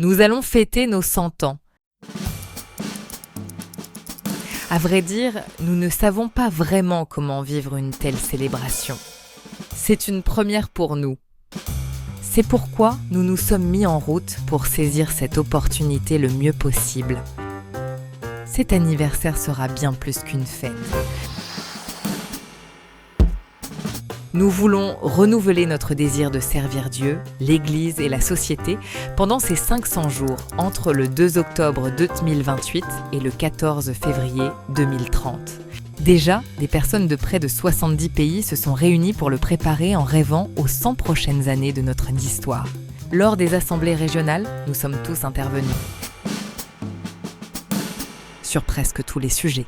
Nous allons fêter nos 100 ans. À vrai dire, nous ne savons pas vraiment comment vivre une telle célébration. C'est une première pour nous. C'est pourquoi nous nous sommes mis en route pour saisir cette opportunité le mieux possible. Cet anniversaire sera bien plus qu'une fête. Nous voulons renouveler notre désir de servir Dieu, l'Église et la société pendant ces 500 jours entre le 2 octobre 2028 et le 14 février 2030. Déjà, des personnes de près de 70 pays se sont réunies pour le préparer en rêvant aux 100 prochaines années de notre histoire. Lors des assemblées régionales, nous sommes tous intervenus sur presque tous les sujets.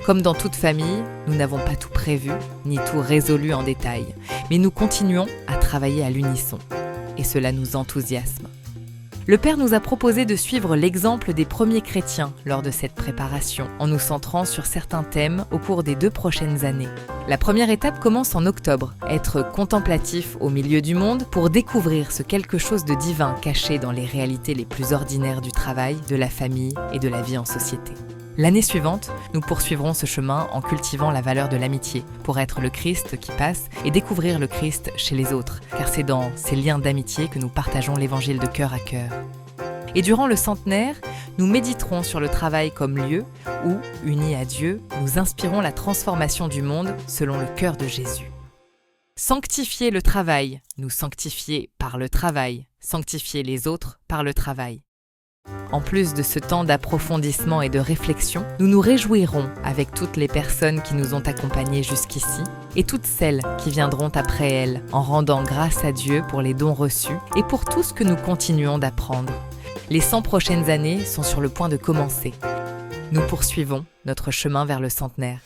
Comme dans toute famille, nous n'avons pas tout prévu, ni tout résolu en détail, mais nous continuons à travailler à l'unisson. Et cela nous enthousiasme. Le Père nous a proposé de suivre l'exemple des premiers chrétiens lors de cette préparation, en nous centrant sur certains thèmes au cours des 2 prochaines années. La première étape commence en octobre, être contemplatif au milieu du monde pour découvrir ce quelque chose de divin caché dans les réalités les plus ordinaires du travail, de la famille et de la vie en société. L'année suivante, nous poursuivrons ce chemin en cultivant la valeur de l'amitié, pour être le Christ qui passe et découvrir le Christ chez les autres, car c'est dans ces liens d'amitié que nous partageons l'évangile de cœur à cœur. Et durant le centenaire, nous méditerons sur le travail comme lieu où, unis à Dieu, nous inspirons la transformation du monde selon le cœur de Jésus. Sanctifier le travail, nous sanctifier par le travail, sanctifier les autres par le travail. En plus de ce temps d'approfondissement et de réflexion, nous nous réjouirons avec toutes les personnes qui nous ont accompagnés jusqu'ici et toutes celles qui viendront après elles en rendant grâce à Dieu pour les dons reçus et pour tout ce que nous continuons d'apprendre. Les 100 prochaines années sont sur le point de commencer. Nous poursuivons notre chemin vers le centenaire.